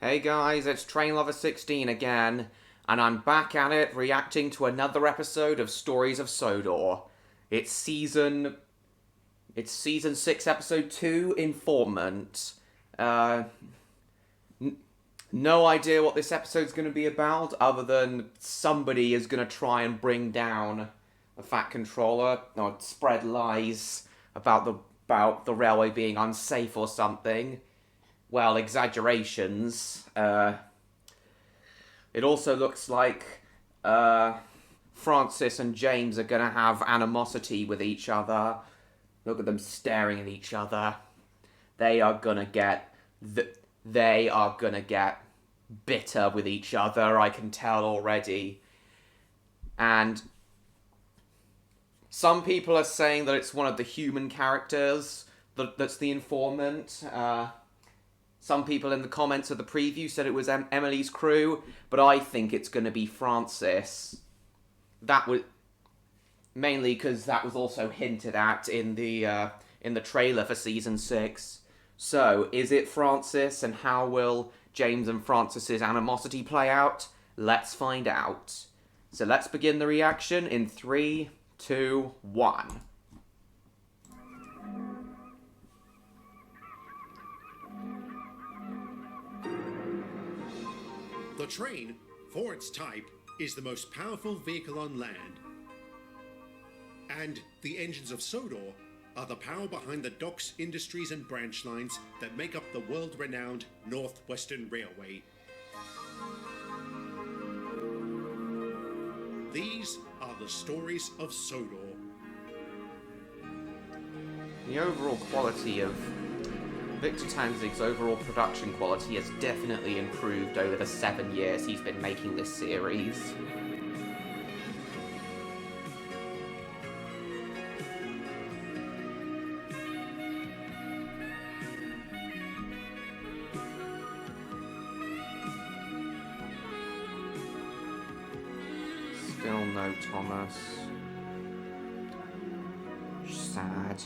Hey guys, it's Train Lover 16 again, and I'm back at it reacting to another episode of Stories of Sodor. It's season 6, episode 2, Informant. Uh, no idea what this episode's going to be about, other than somebody is going to try and bring down a fat controller, or spread lies about the railway being unsafe or something. Well, exaggerations. It also looks like Francis and James are gonna have animosity with each other. Look at them staring at each other. They are gonna get bitter with each other. I can tell already. And some people are saying that it's one of the human characters that's the informant. Some people in the comments of the preview said it was Emily's crew, but I think it's going to be Francis. That was mainly because that was also hinted at in the trailer for season 6. So, is it Francis, and how will James and Francis's animosity play out? Let's find out. So let's begin the reaction in 3, 2, 1. The train, for its type, is the most powerful vehicle on land. And the engines of Sodor are the power behind the docks, industries and branch lines that make up the world-renowned Northwestern Railway. These are the stories of Sodor. The overall quality of Victor Tanzig's overall production quality has definitely improved over the 7 years he's been making this series. Still no Thomas. Sad.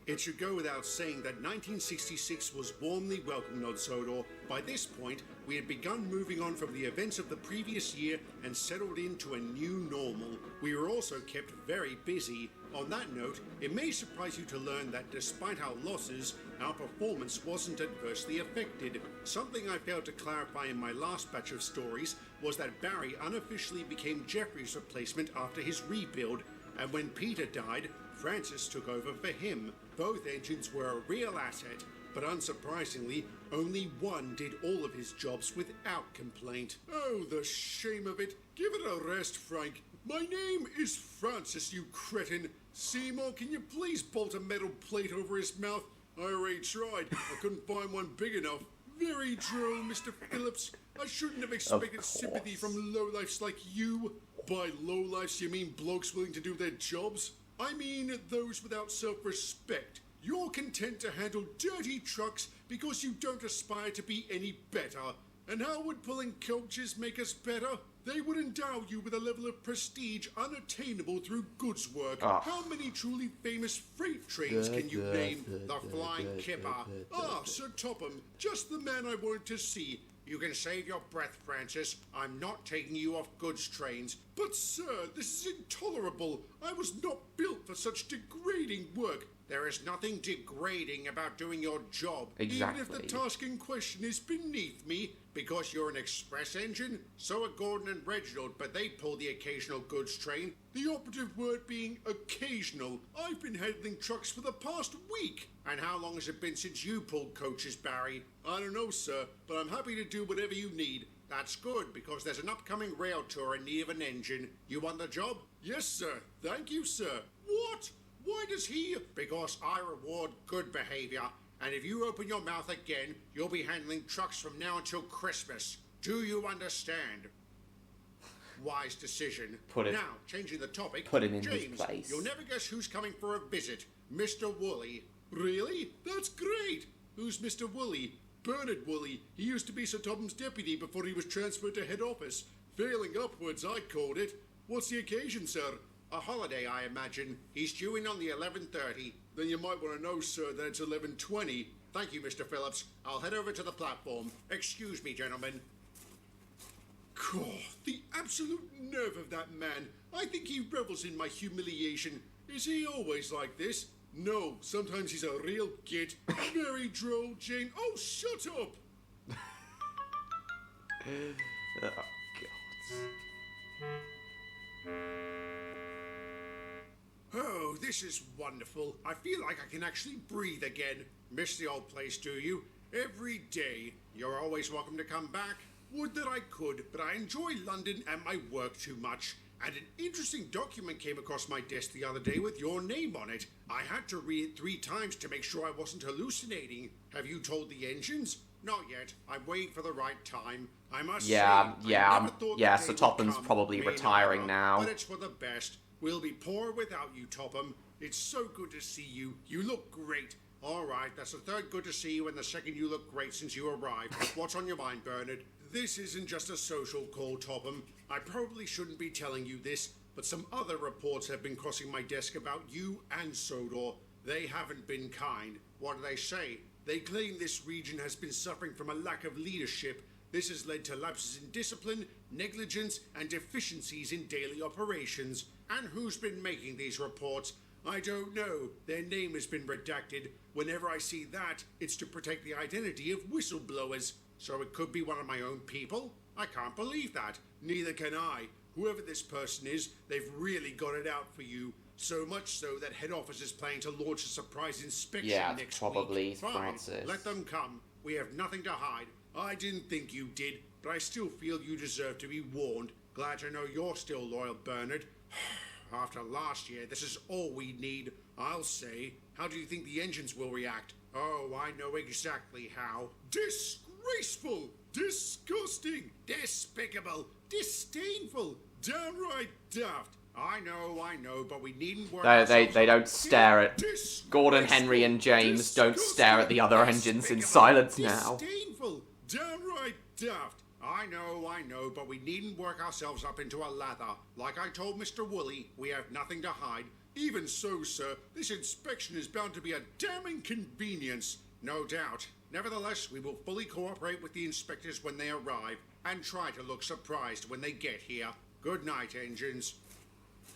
It should go without saying that 1966 was warmly welcomed on Sodor. By this point, we had begun moving on from the events of the previous year and settled into a new normal. We were also kept very busy. On that note, it may surprise you to learn that despite our losses, our performance wasn't adversely affected. Something I failed to clarify in my last batch of stories was that Barry unofficially became Jeffrey's replacement after his rebuild, and when Peter died, Francis took over for him. Both engines were a real asset, but unsurprisingly, only one did all of his jobs without complaint. Oh, the shame of it. Give it a rest, Frank. My name is Francis, you cretin. Seymour, can you please bolt a metal plate over his mouth? I already tried. I couldn't find one big enough. Very droll, Mr. Phillips. I shouldn't have expected sympathy from lowlifes like you. By lowlifes, you mean blokes willing to do their jobs? I mean those without self-respect. You're content to handle dirty trucks because you don't aspire to be any better. And how would pulling coaches make us better? They would endow you with a level of prestige unattainable through goods work. How many truly famous freight trains can you name? The Flying Kipper. Sir Topham, just the man I wanted to see. You can save your breath, Francis. I'm not taking you off goods trains. But, sir, this is intolerable. I was not built for such degrading work. There is nothing degrading about doing your job. Exactly. Even if the task in question is beneath me, because you're an express engine. So are Gordon and Reginald, but they pull the occasional goods train. The operative word being occasional. I've been handling trucks for the past week. And how long has it been since you pulled coaches, Barry? I don't know, sir, but I'm happy to do whatever you need. That's good, because there's an upcoming rail tour in need of an engine. You want the job? Yes, sir. Thank you, sir. What? Why does he? Because I reward good behavior. And if you open your mouth again, you'll be handling trucks from now until Christmas. Do you understand? Wise decision. Now, changing the topic. Put him in James, his place. You'll never guess who's coming for a visit. Mr. Woolley. Really? That's great. Who's Mr. Woolley? Bernard Woolley. He used to be Sir Topham's deputy before he was transferred to head office. Failing upwards, I called it. What's the occasion, sir? A holiday, I imagine. He's due in on the 11:30. Then you might want to know, sir, that it's 11:20. Thank you, Mr. Phillips. I'll head over to the platform. Excuse me, gentlemen. God, the absolute nerve of that man. I think he revels in my humiliation. Is he always like this? No, sometimes he's a real git. Very droll, Jane. Oh, shut up! Oh, God. Oh, this is wonderful. I feel like I can actually breathe again. Miss the old place, do you? Every day. You're always welcome to come back. Would that I could, but I enjoy London and my work too much. And an interesting document came across my desk the other day with your name on it. I had to read it 3 times to make sure I wasn't hallucinating. Have you told the engines? Not yet. I'm waiting for the right time. I must say, I never thought the day so would Topham's come. probably May retiring not, now. But it's for the best. We'll be poor without you, Topham. It's so good to see you. You look great. All right, that's the 3rd good to see you and the 2nd you look great since you arrived. What's on your mind, Bernard? This isn't just a social call, Topham. I probably shouldn't be telling you this, but some other reports have been crossing my desk about you and Sodor. They haven't been kind. What do they say? They claim this region has been suffering from a lack of leadership. This has led to lapses in discipline, negligence, and deficiencies in daily operations. And who's been making these reports? I don't know. Their name has been redacted. Whenever I see that, it's to protect the identity of whistleblowers. So it could be one of my own people? I can't believe that. Neither can I. Whoever this person is, they've really got it out for you. So much so that head office is planning to launch a surprise inspection next probably week. Fine, Francis. let them come. We have nothing to hide. I didn't think you did, but I still feel you deserve to be warned. Glad to know you're still loyal, Bernard. After last year, this is all we need, I'll say. How do you think the engines will react? Oh, I know exactly how. Disgraceful! Disgusting! Despicable! Disdainful! Downright daft! I know, but we needn't work They don't stare at... Gordon, Henry, and James don't stare at the other engines in silence now. Disdainful! Downright daft! I know, but we needn't work ourselves up into a lather. Like I told Mr. Woolley, we have nothing to hide. Even so, sir, this inspection is bound to be a damn inconvenience. No doubt. Nevertheless, we will fully cooperate with the inspectors when they arrive, and try to look surprised when they get here. Good night, engines.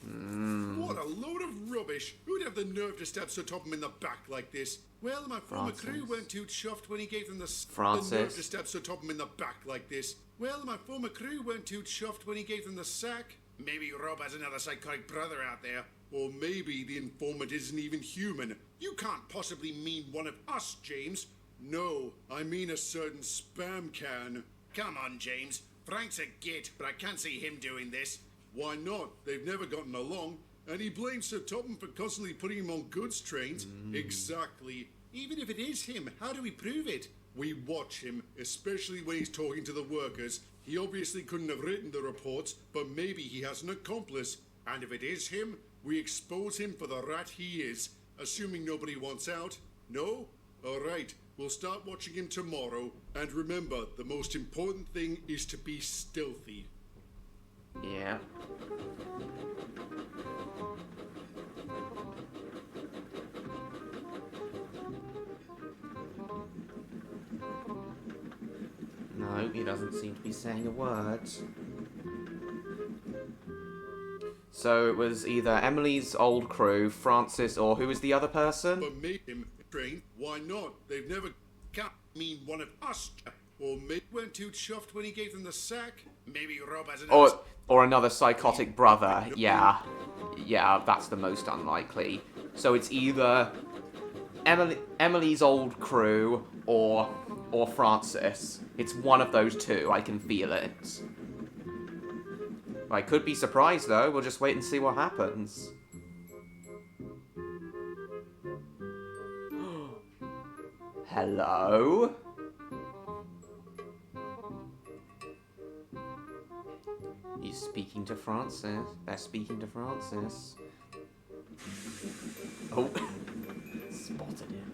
What a load of rubbish. Who'd have the nerve to stab Sir Topham in the back like this? Well, my former crew weren't too chuffed when he gave them the nerve to stab Sir Topham in the back like this. Well, my former crew weren't too chuffed when he gave them the sack. Maybe Rob has another psychotic brother out there. Or maybe the informant isn't even human. You can't possibly mean one of us, James. No, I mean a certain spam can. Come on, James. Frank's a git, but I can't see him doing this. Why not? They've never gotten along. And he blames Sir Topham for constantly putting him on goods trains. Exactly. Even if it is him, how do we prove it? We watch him, especially when he's talking to the workers. He obviously couldn't have written the reports, but maybe he has an accomplice. And if it is him, we expose him for the rat he is, assuming nobody wants out. No? Alright, we'll start watching him tomorrow. And remember, the most important thing is to be stealthy. Yeah. No, he doesn't seem to be saying a word. So it was either Emily's old crew, Francis, or who was the other person? But make him train. Why not? They've never can't mean one of us. Or maybe weren't too chuffed when he gave them the sack. Maybe Rob has another... Or another psychotic brother. Yeah. Yeah, that's the most unlikely. So it's either Emily's old crew or Francis. It's one of those two. I can feel it. I could be surprised, though. We'll just wait and see what happens. Hello? He's speaking to Francis. They're speaking to Francis. Oh. Spotted him.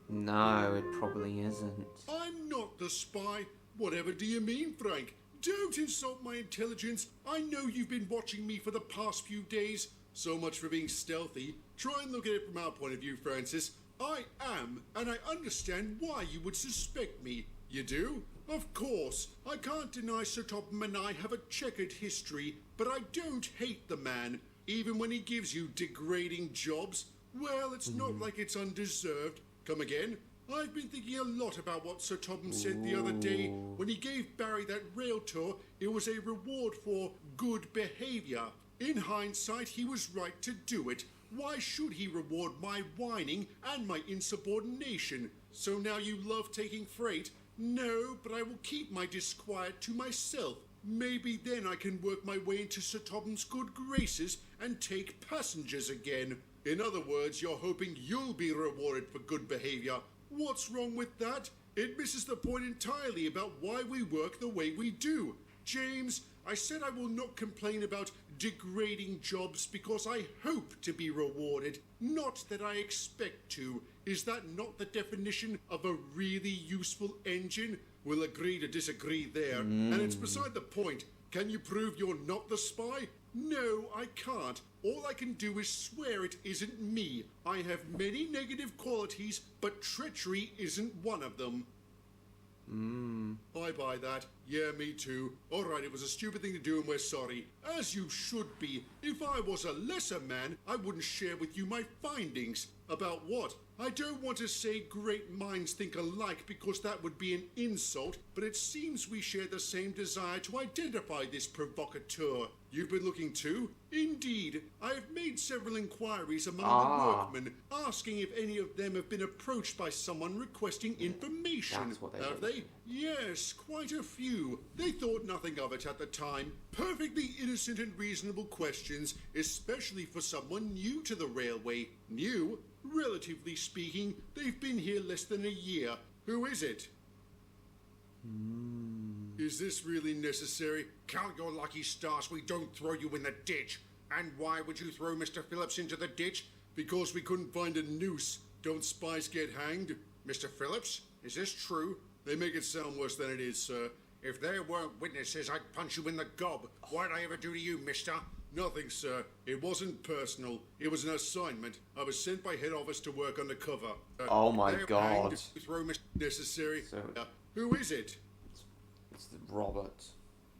No, it probably isn't. I'm not the spy. Whatever do you mean, Frank? Don't insult my intelligence. I know you've been watching me for the past few days. So much for being stealthy. Try and look at it from our point of view, Francis. I am, and I understand why you would suspect me. You do? Of course. I can't deny Sir Topham and I have a checkered history, but I don't hate the man, even when he gives you degrading jobs. Well, it's not like it's undeserved. Come again? I've been thinking a lot about what Sir Topham said the other day. When he gave Barry that rail tour, it was a reward for good behaviour. In hindsight, he was right to do it. Why should he reward my whining and my insubordination? So now you love taking freight? No, but I will keep my disquiet to myself. Maybe then I can work my way into Sir Topham's good graces and take passengers again. In other words, you're hoping you'll be rewarded for good behaviour. What's wrong with that? It misses the point entirely about why we work the way we do. James, I said I will not complain about degrading jobs because I hope to be rewarded, not that I expect to. Is that not the definition of a really useful engine? We'll agree to disagree there. And it's beside the point. Can you prove you're not the spy? No, I can't. All I can do is swear it isn't me. I have many negative qualities, but treachery isn't one of them. I buy that. Yeah, me too. Alright, it was a stupid thing to do and we're sorry. As you should be. If I was a lesser man, I wouldn't share with you my findings. About what? I don't want to say great minds think alike because that would be an insult, but it seems we share the same desire to identify this provocateur. You've been looking too? Indeed. I have made several inquiries among the workmen, asking if any of them have been approached by someone requesting information. That's what they Have do. they? Yes, quite a few. They thought nothing of it at the time. Perfectly innocent and reasonable questions, especially for someone new to the railway. New? Relatively speaking, they've been here less than a year. Who is it? Is this really necessary? Count your lucky stars we don't throw you in the ditch. And why would you throw Mr. Phillips into the ditch? Because we couldn't find a noose. Don't spies get hanged? Mr. Phillips, is this true? They make it sound worse than it is, sir. If there weren't witnesses, I'd punch you in the gob. What'd I ever do to you, mister? Nothing, sir. It wasn't personal. It was an assignment. I was sent by head office to work undercover. Oh my they're God. hanged. Throw Mr. Necessary. So- Who is it? It's Robert.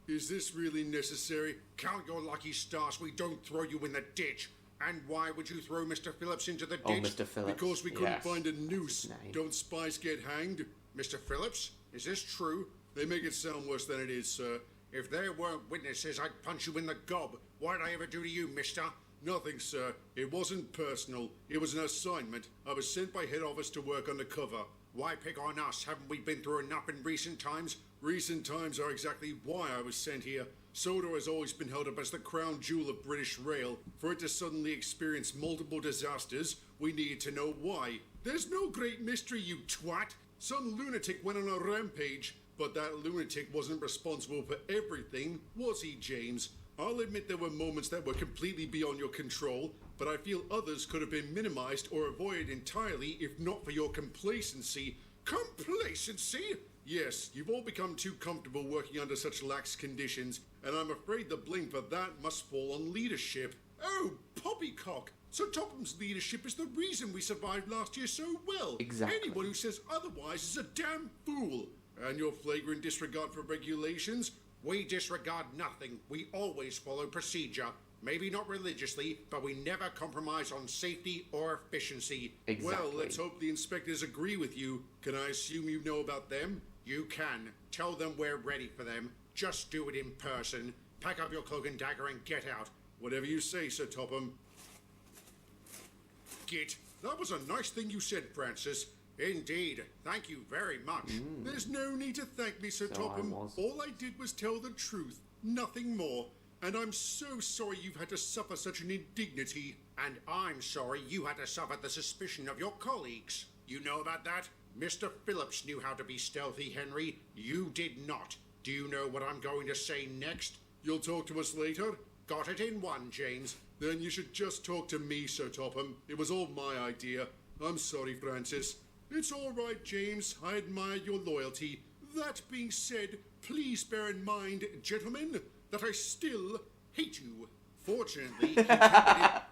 Is this really necessary? Count your lucky stars we don't throw you in the ditch. And why would you throw Mr. Phillips into the ditch? Oh, Mr. Phillips. Because we couldn't Yes. find a That's noose. his name. Don't spies get hanged? Mr. Phillips, is this true? They make it sound worse than it is, sir. If there weren't witnesses, I'd punch you in the gob. What'd I ever do to you, mister? Nothing, sir. It wasn't personal. It was an assignment. I was sent by head office to work undercover. Why pick on us? Haven't we been through enough in recent times? Recent times are exactly why I was sent here. Sodor has always been held up as the crown jewel of British rail. For it to suddenly experience multiple disasters, we needed to know why. There's no great mystery, you twat. Some lunatic went on a rampage, but that lunatic wasn't responsible for everything, was he, James? I'll admit there were moments that were completely beyond your control, but I feel others could have been minimized or avoided entirely if not for your complacency. Complacency? Yes, you've all become too comfortable working under such lax conditions, and I'm afraid the blame for that must fall on leadership. Oh, poppycock! So Topham's leadership is the reason we survived last year so well. Exactly. Anyone who says otherwise is a damn fool. And your flagrant disregard for regulations? We disregard nothing. We always follow procedure. Maybe not religiously, but we never compromise on safety or efficiency. Exactly. Well, let's hope the inspectors agree with you. Can I assume you know about them? You can. Tell them we're ready for them. Just do it in person. Pack up your cloak and dagger and get out. Whatever you say, Sir Topham. Git. That was a nice thing you said, Francis. Indeed. Thank you very much. There's no need to thank me, Sir So Topham. I was. All I did was tell the truth. Nothing more. And I'm so sorry you've had to suffer such an indignity. And I'm sorry you had to suffer the suspicion of your colleagues. You know about that? Mr. Phillips knew how to be stealthy, Henry. You did not. Do you know what I'm going to say next? You'll talk to us later? Got it in one, James. Then you should just talk to me, Sir Topham. It was all my idea. I'm sorry, Francis. It's all right, James. I admire your loyalty. That being said, please bear in mind, gentlemen, that I still hate you. Fortunately, he tempered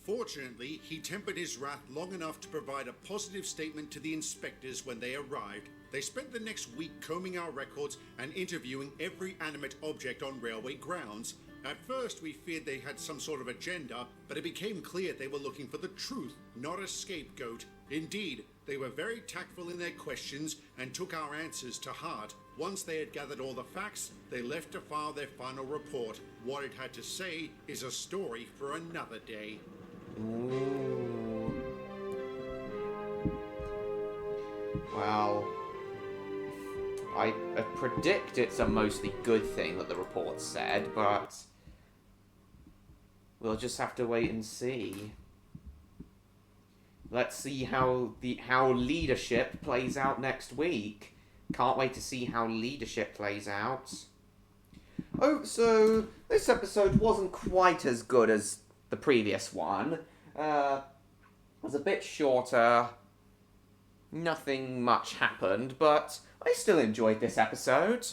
Fortunately, he tempered his wrath long enough to provide a positive statement to the inspectors when they arrived. They spent the next week combing our records and interviewing every animate object on railway grounds. At first, we feared they had some sort of agenda, but it became clear they were looking for the truth, not a scapegoat. Indeed, they were very tactful in their questions and took our answers to heart. Once they had gathered all the facts, they left to file their final report. What it had to say is a story for another day. Ooh. Well, I predict it's a mostly good thing that the report said, but we'll just have to wait and see. Let's see how leadership plays out next week. Can't wait to see how leadership plays out. Oh, so this episode wasn't quite as good as the previous one. It was a bit shorter. Nothing much happened, but I still enjoyed this episode.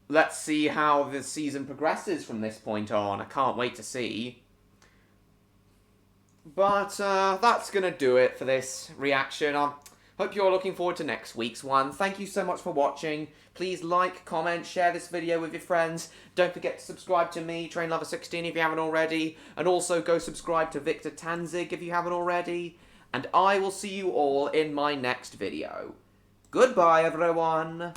Let's see how the season progresses from this point on. I can't wait to see. But that's going to do it for this reaction. I hope you're looking forward to next week's one. Thank you so much for watching. Please like, comment, share this video with your friends. Don't forget to subscribe to me, TrainLover16, if you haven't already. And also go subscribe to Victor Tanzig if you haven't already. And I will see you all in my next video. Goodbye, everyone.